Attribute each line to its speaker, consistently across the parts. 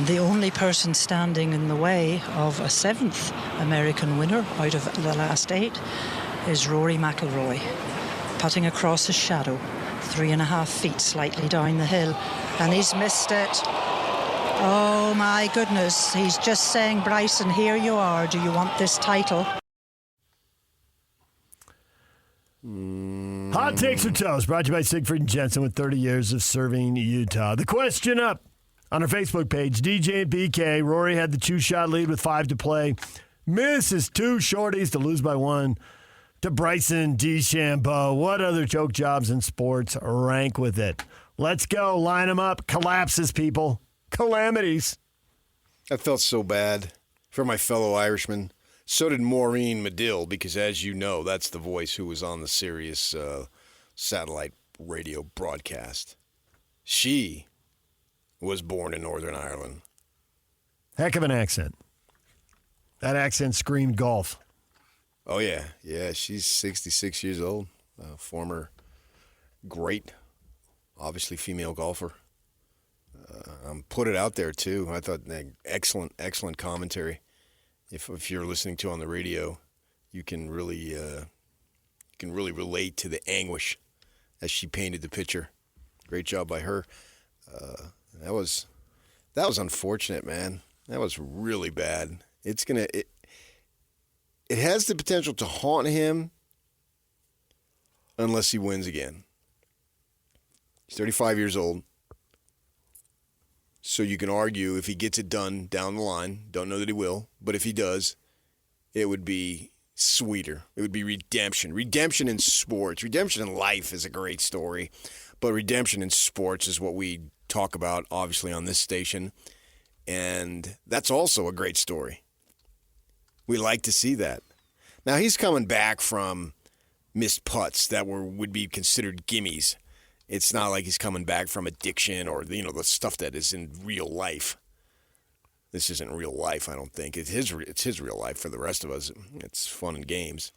Speaker 1: the only person standing in the way of a 7th American winner out of the last 8 is Rory McIlroy, putting across his shadow, 3.5 feet slightly down the hill, and he's missed it. Oh my goodness, he's just saying, Bryson, here you are, do you want this title?
Speaker 2: Hot Takes or Toast, brought to you by Siegfried and Jensen with 30 years of serving Utah. The question up on our Facebook page, DJ and BK. Rory had the 2-shot lead with 5 to play. Misses 2 shorties to lose by 1 to Bryson DeChambeau. What other choke jobs in sports rank with it? Let's go. Line them up. Collapses, people. Calamities.
Speaker 3: I felt so bad for my fellow Irishman. So did Maureen Medill, because as you know, that's the voice who was on the Sirius satellite radio broadcast. She was born in Northern Ireland.
Speaker 2: Heck of an accent. That accent screamed golf.
Speaker 3: Oh, yeah. Yeah, she's 66 years old. Former great, obviously female golfer. Put it out there, too. I thought excellent commentary. If you're listening to on the radio, you can really relate to the anguish as she painted the picture. Great job by her. That was unfortunate, man. That was really bad. It has the potential to haunt him unless he wins again. He's 35 years old. So you can argue if he gets it done down the line, don't know that he will, but if he does, it would be sweeter. It would be redemption. Redemption in sports. Redemption in life is a great story, but redemption in sports is what we talk about, obviously, on this station, and that's also a great story. We like to see that. Now, he's coming back from missed putts that would be considered gimmies. It's not like he's coming back from addiction or, the stuff that is in real life. This isn't real life, I don't think. It's his real life. For the rest of us, it's fun and games.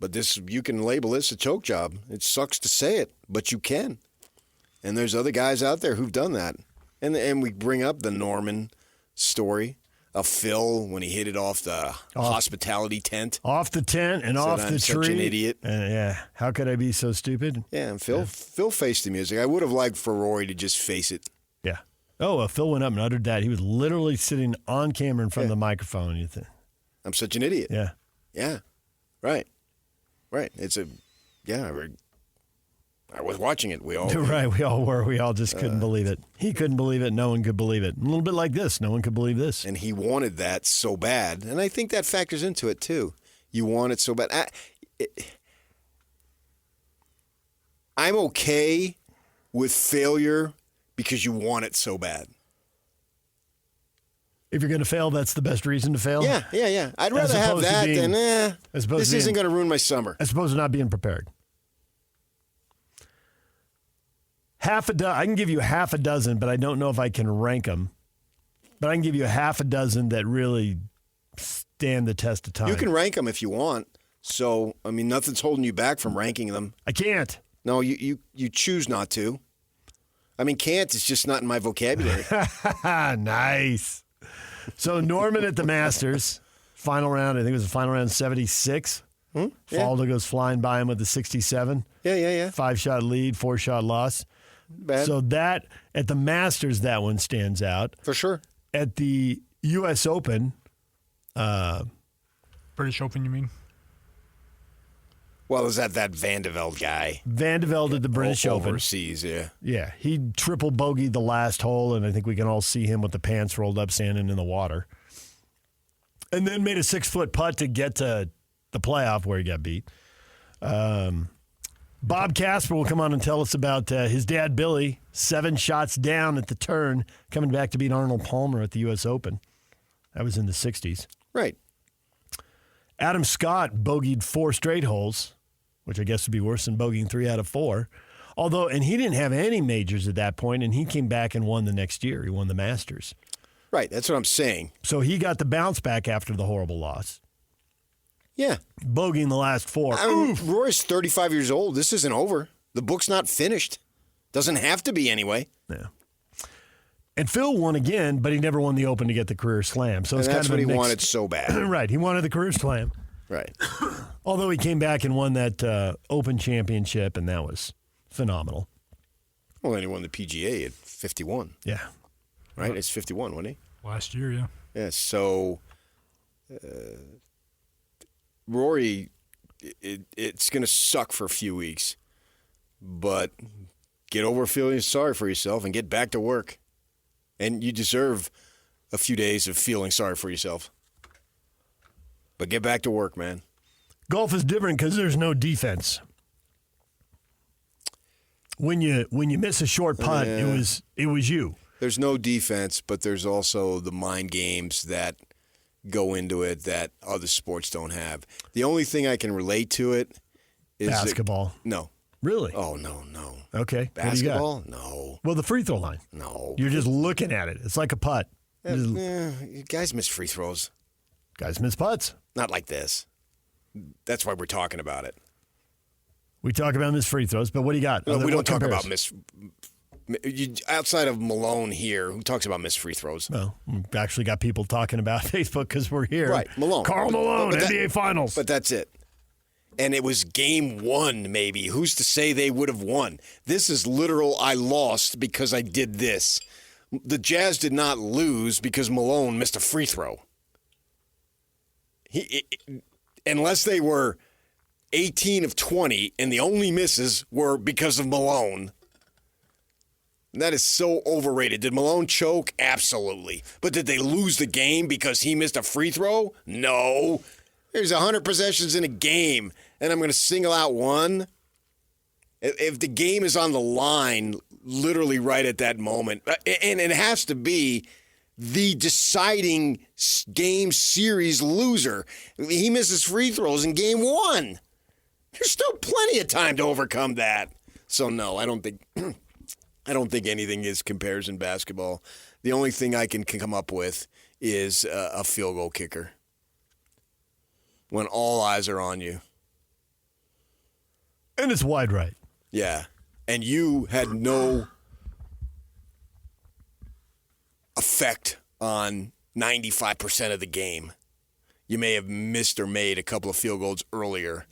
Speaker 3: But this, you can label this a choke job. It sucks to say it, but you can. And there's other guys out there who've done that. And we bring up the Norman story of Phil when he hit it off the hospitality tent.
Speaker 2: Off the tent and off the tree.
Speaker 3: Such an idiot.
Speaker 2: Yeah. How could I be so stupid?
Speaker 3: Yeah, and Phil faced the music. I would have liked for Rory to just face it.
Speaker 2: Yeah. Oh, Phil went up and uttered that. He was literally sitting on camera in front of the microphone. You think?
Speaker 3: I'm such an idiot.
Speaker 2: Yeah.
Speaker 3: Yeah. Right. I was watching it. We all were.
Speaker 2: Right, we all were. We all just couldn't believe it. He couldn't believe it. No one could believe it. A little bit like this. No one could believe this.
Speaker 3: And he wanted that so bad. And I think that factors into it, too. You want it so bad. I'm okay with failure because you want it so bad.
Speaker 2: If you're going to fail, that's the best reason to fail?
Speaker 3: Yeah. I'd rather have that than, this isn't going to ruin my summer.
Speaker 2: As opposed to not being prepared. I can give you half a dozen, but I don't know if I can rank them. But I can give you half a dozen that really stand the test of time.
Speaker 3: You can rank them if you want. So, I mean, nothing's holding you back from ranking them.
Speaker 2: I can't.
Speaker 3: No, you choose not to. I mean, can't is just not in my vocabulary.
Speaker 2: Nice. So, Norman at the Masters, final round, I think it was the final round 76. Faldo goes flying by him with the 67.
Speaker 3: Yeah.
Speaker 2: 5-shot lead, 4-shot loss.
Speaker 3: Bad.
Speaker 2: So that, at the Masters, that one stands out.
Speaker 3: For sure.
Speaker 2: At the U.S. Open.
Speaker 4: British Open, you mean?
Speaker 3: Well, is that Van de Velde guy?
Speaker 2: Van de Velde at the British Open.
Speaker 3: Overseas, yeah.
Speaker 2: Yeah, he triple bogeyed the last hole, and I think we can all see him with the pants rolled up standing in the water. And then made a 6-foot putt to get to the playoff where he got beat. Bob Casper will come on and tell us about his dad, Billy, 7 shots down at the turn, coming back to beat Arnold Palmer at the U.S. Open. That was in the 60s.
Speaker 3: Right.
Speaker 2: Adam Scott bogeyed 4 straight holes, which I guess would be worse than bogeying 3 out of 4. And he didn't have any majors at that point, and he came back and won the next year. He won the Masters.
Speaker 3: Right, that's what I'm saying.
Speaker 2: So he got the bounce back after the horrible loss.
Speaker 3: Yeah.
Speaker 2: Bogeying the last 4.
Speaker 3: Rory's 35 years old. This isn't over. The book's not finished. Doesn't have to be anyway.
Speaker 2: Yeah. And Phil won again, but he never won the Open to get the career slam. So it's
Speaker 3: And that's
Speaker 2: kind of
Speaker 3: what he wanted so bad.
Speaker 2: Right, he wanted the career slam.
Speaker 3: Right.
Speaker 2: Although he came back and won that Open championship, and that was phenomenal.
Speaker 3: Well, then he won the PGA at 51.
Speaker 2: Yeah.
Speaker 3: Right? It's 51, wasn't he?
Speaker 4: Last year, yeah.
Speaker 3: Yeah, so Rory, it's going to suck for a few weeks, but get over feeling sorry for yourself and get back to work. And you deserve a few days of feeling sorry for yourself. But get back to work, man.
Speaker 2: Golf is different because there's no defense. When you miss a short putt, it was you.
Speaker 3: There's no defense, but there's also the mind games that go into it that other sports don't have. The only thing I can relate to it is
Speaker 2: basketball.
Speaker 3: No.
Speaker 2: Really?
Speaker 3: Oh, no.
Speaker 2: Okay.
Speaker 3: Basketball? No.
Speaker 2: Well, the free throw line.
Speaker 3: No.
Speaker 2: You're just looking at it. It's like a putt.
Speaker 3: Guys miss free throws.
Speaker 2: Guys miss putts.
Speaker 3: Not like this. That's why we're talking about it.
Speaker 2: We talk about missed free throws, but what do you got?
Speaker 3: No, we don't talk
Speaker 2: compares?
Speaker 3: about outside of Malone here, who talks about missed free throws?
Speaker 2: Well, we've actually got people talking about Facebook because we're here.
Speaker 3: Right, Malone.
Speaker 2: Karl Malone,
Speaker 3: But
Speaker 2: NBA Finals.
Speaker 3: But that's it. And it was game one, maybe. Who's to say they would have won? This is literal, I lost because I did this. The Jazz did not lose because Malone missed a free throw. Unless they were 18 of 20 and the only misses were because of Malone. That is so overrated. Did Malone choke? Absolutely. But did they lose the game because he missed a free throw? No. There's 100 possessions in a game, and I'm going to single out one. If the game is on the line, literally right at that moment, and it has to be the deciding game series loser. He misses free throws in game one. There's still plenty of time to overcome that. So no, I don't think anything compares in basketball. The only thing I can come up with is a field goal kicker. When all eyes are on you.
Speaker 2: And it's wide right.
Speaker 3: Yeah. And you had no effect on 95% of the game. You may have missed or made a couple of field goals earlier,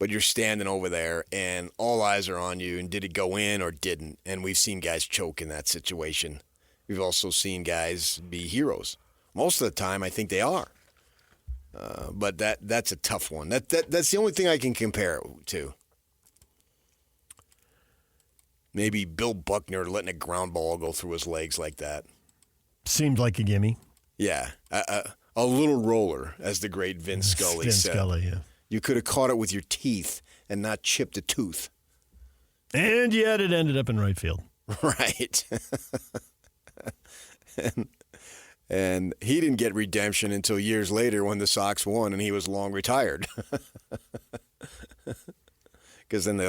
Speaker 3: but you're standing over there and all eyes are on you, and did it go in or didn't? And we've seen guys choke in that situation. We've also seen guys be heroes. Most of the time, I think they are. But that's a tough one. That's the only thing I can compare it to. Maybe Bill Buckner letting a ground ball go through his legs like that.
Speaker 2: Seemed like a gimme.
Speaker 3: Yeah, a little roller, as the great Vince Scully said.
Speaker 2: Scully, yeah.
Speaker 3: You could have caught it with your teeth and not chipped a tooth.
Speaker 2: And yet it ended up in right field.
Speaker 3: Right. And he didn't get redemption until years later when the Sox won and he was long retired. Because then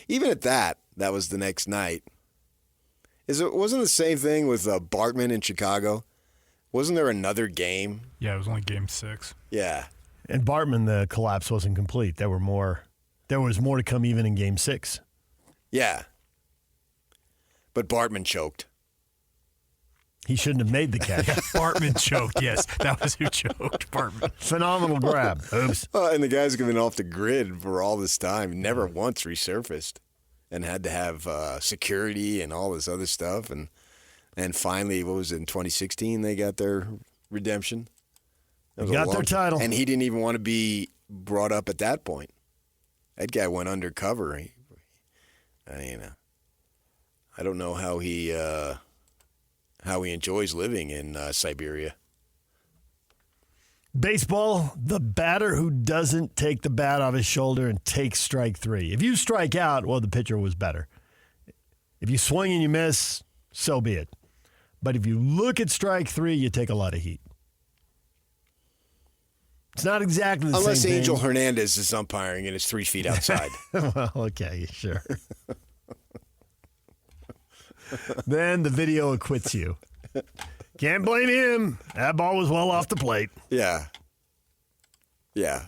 Speaker 3: even at that was the next night. Wasn't the same thing with Bartman in Chicago? Wasn't there another game?
Speaker 4: Yeah, it was only game 6.
Speaker 3: Yeah.
Speaker 2: And Bartman, the collapse wasn't complete. There was more to come even in game 6.
Speaker 3: Yeah. But Bartman choked.
Speaker 2: He shouldn't have made the catch.
Speaker 4: Bartman choked, yes. That was who choked, Bartman.
Speaker 2: Phenomenal grab. Oops.
Speaker 3: And the guy's been off the grid for all this time. Never once resurfaced. And had to have security and all this other stuff. And finally, what was it, in 2016 they got their redemption?
Speaker 2: They got their title.
Speaker 3: And he didn't even want to be brought up at that point. That guy went undercover. I don't know how he enjoys living in Siberia.
Speaker 2: Baseball, the batter who doesn't take the bat off his shoulder and takes strike 3. If you strike out, well, the pitcher was better. If you swing and you miss, so be it. But if you look at strike 3, you take a lot of heat. It's not exactly the same
Speaker 3: Unless
Speaker 2: thing.
Speaker 3: Angel Hernandez is umpiring and is 3 feet outside.
Speaker 2: Well, okay, sure. Then the video acquits you. Can't blame him. That ball was well off the plate.
Speaker 3: Yeah. Yeah.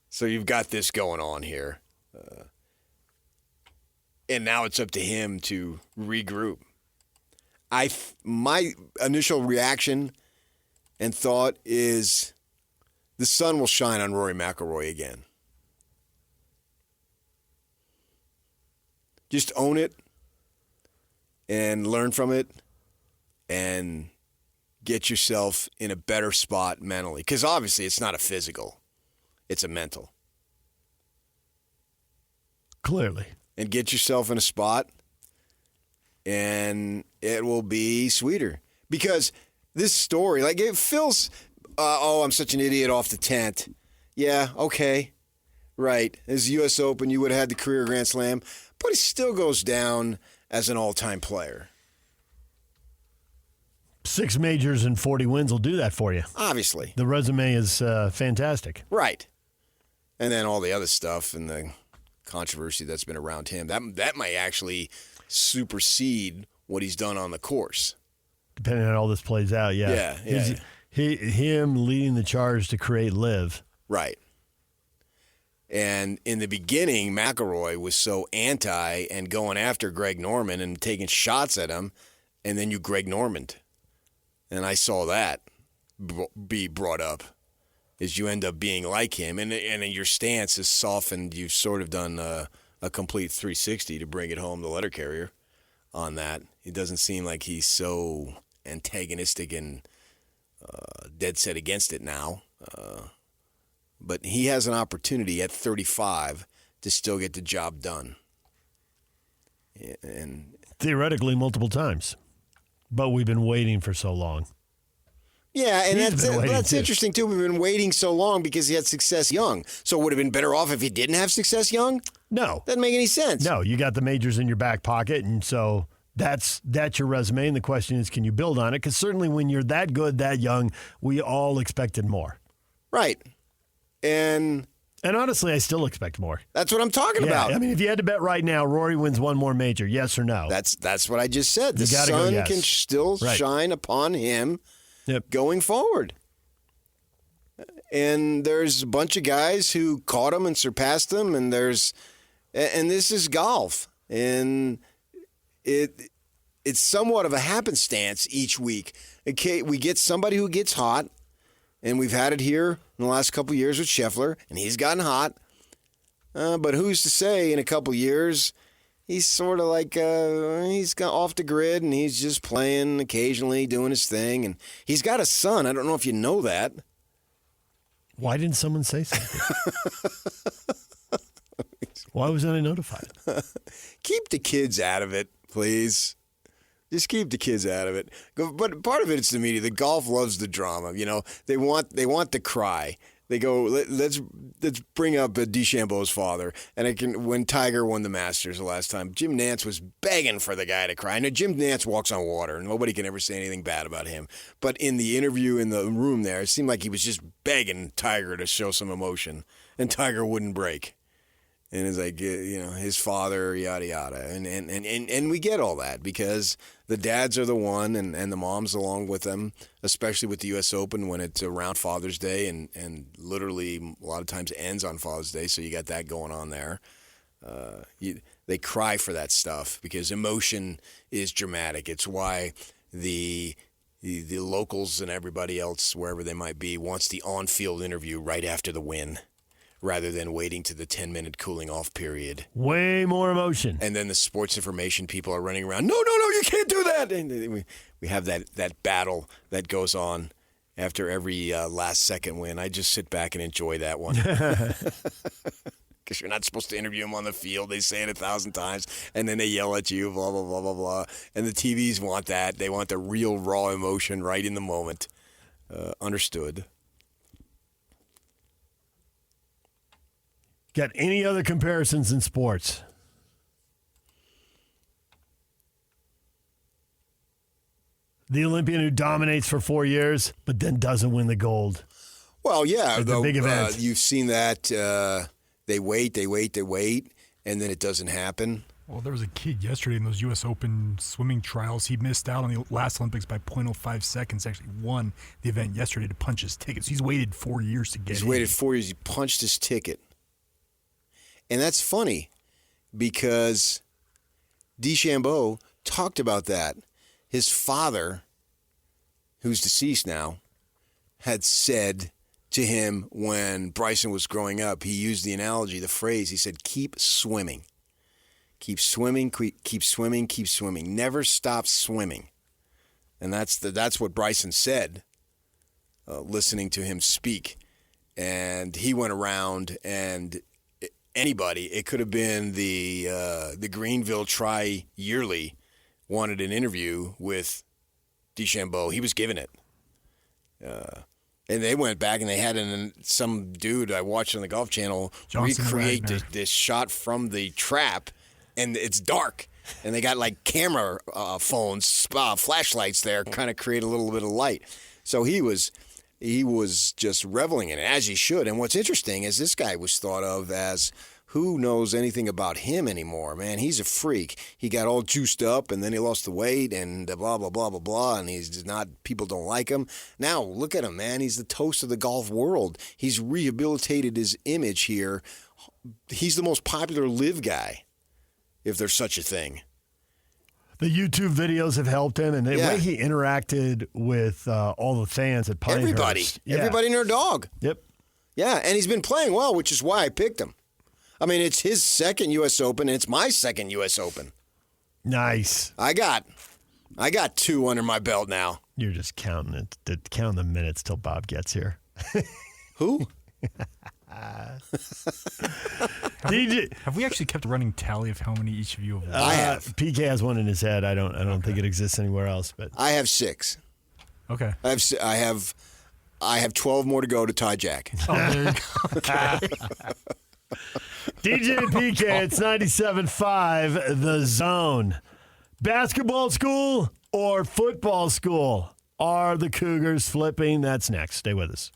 Speaker 3: So you've got this going on here. And now it's up to him to regroup. My initial reaction and thought is the sun will shine on Rory McIlroy again. Just own it and learn from it and get yourself in a better spot mentally. Because obviously it's not a physical, it's a mental.
Speaker 2: Clearly.
Speaker 3: And get yourself in a spot and it will be sweeter. Because this story, like it feels, I'm such an idiot off the tent. Yeah, okay. Right. As U.S. Open, you would have had the career Grand Slam, but he still goes down as an all-time player.
Speaker 2: 6 majors and 40 wins will do that for you.
Speaker 3: Obviously.
Speaker 2: The resume is fantastic.
Speaker 3: Right. And then all the other stuff and the controversy that's been around him, that might actually supersede what he's done on the course.
Speaker 2: Depending on how all this plays out, yeah.
Speaker 3: Yeah.
Speaker 2: Him leading the charge to create Live.
Speaker 3: Right. And in the beginning, McIlroy was so anti and going after Greg Norman and taking shots at him, and then you Greg Normand. And I saw that be brought up, is you end up being like him, and your stance is softened. You've sort of done a complete 360 to bring it home, the letter carrier, on that. It doesn't seem like he's so antagonistic and dead set against it now. But he has an opportunity at 35 to still get the job done. And
Speaker 2: theoretically, multiple times. But we've been waiting for so long.
Speaker 3: Yeah, and that's interesting, too. We've been waiting so long because he had success young. So would it have been better off if he didn't have success young?
Speaker 2: No.
Speaker 3: Doesn't make any sense.
Speaker 2: No, you got the majors in your back pocket, and so that's your resume, and the question is, can you build on it? Because certainly when you're that good, that young, we all expected more.
Speaker 3: Right. And
Speaker 2: honestly, I still expect more.
Speaker 3: That's what I'm talking about.
Speaker 2: I mean, if you had to bet right now, Rory wins one more major, yes or no?
Speaker 3: That's what I just said. The sun can still shine upon him going forward. And there's a bunch of guys who caught him and surpassed him, and this is golf. And it's somewhat of a happenstance each week. Okay, we get somebody who gets hot, and we've had it here in the last couple of years with Scheffler, and he's gotten hot. But who's to say in a couple of years he's sort of like he's got off the grid and he's just playing occasionally, doing his thing. And he's got a son. I don't know if you know that.
Speaker 2: Why didn't someone say something? Why wasn't I notified?
Speaker 3: Keep the kids out of it, please. Just keep the kids out of it. But part of it is the media. The golf loves the drama. You know, they want the cry. They go, let's bring up DeChambeau's father. And when Tiger won the Masters the last time, Jim Nantz was begging for the guy to cry. Now, Jim Nantz walks on water, and nobody can ever say anything bad about him. But in the interview in the room there, it seemed like he was just begging Tiger to show some emotion, and Tiger wouldn't break. And it's like, his father, yada, yada. And we get all that because the dads are the one and the moms along with them, especially with the U.S. Open when it's around Father's Day and literally a lot of times ends on Father's Day. So you got that going on there. They cry for that stuff because emotion is dramatic. It's why the locals and everybody else, wherever they might be, wants the on-field interview right after the win, rather than waiting to the 10-minute cooling-off period.
Speaker 2: Way more emotion.
Speaker 3: And then the sports information people are running around, no, you can't do that. And we have that battle that goes on after every last-second win. I just sit back and enjoy that one. Because you're not supposed to interview them on the field. They say it 1,000 times, and then they yell at you, blah, blah, blah, blah, blah. And the TVs want that. They want the real, raw emotion right in the moment. Understood.
Speaker 2: Got any other comparisons in sports? The Olympian who dominates for 4 years, but then doesn't win the gold.
Speaker 3: Well, yeah.
Speaker 2: The big event.
Speaker 3: You've seen that they wait, and then it doesn't happen.
Speaker 4: Well, there was a kid yesterday in those U.S. Open swimming trials. He missed out on the last Olympics by 0.05 seconds. Actually won the event yesterday to punch his ticket. So he's waited 4 years to get in.
Speaker 3: He's waited 4 years. He punched his ticket. And that's funny because DeChambeau talked about that. his father, who's deceased now, had said to him when Bryson was growing up, he used the analogy, the phrase, he said, keep swimming. Keep swimming, keep swimming, keep swimming. Never stop swimming. And that's what Bryson said, listening to him speak. And he went around, and anybody, it could have been the Greenville Tri-Yearly, wanted an interview with DeChambeau. He was giving it. And they went back and they had some dude I watched on the Golf Channel
Speaker 4: Johnson
Speaker 3: recreate
Speaker 4: Wagner.
Speaker 3: this shot from the trap, and it's dark. And they got like camera phones, flashlights there, kind of create a little bit of light. So he was just reveling in it, as he should. And what's interesting is this guy was thought of as, who knows anything about him anymore, man? He's a freak. He got all juiced up, and then he lost the weight, and blah, blah, blah, blah, blah, and he's not, people don't like him. Now, look at him, man. He's the toast of the golf world. He's rehabilitated his image here. He's the most popular live guy, if there's such a thing.
Speaker 2: The YouTube videos have helped him, and the way he interacted with all the fans at Pinehurst.
Speaker 3: Everybody and their dog.
Speaker 2: Yep.
Speaker 3: Yeah, and he's been playing well, which is why I picked him. I mean, it's his second U.S. Open, and it's my second U.S. Open.
Speaker 2: Nice.
Speaker 3: I got 2 under my belt now.
Speaker 2: You're just counting the minutes till Bob gets here.
Speaker 3: Who?
Speaker 2: DJ,
Speaker 4: Have we actually kept a running tally of how many each of you have won?
Speaker 3: I have.
Speaker 2: PK has one in his head. I don't think it exists anywhere else. But
Speaker 3: I have 6.
Speaker 4: Okay.
Speaker 3: I have 12 more to go to tie Jack.
Speaker 4: Oh, there you go.
Speaker 2: DJ and PK, it's 97.5, The Zone. Basketball school or football school? Are the Cougars flipping? That's next. Stay with us.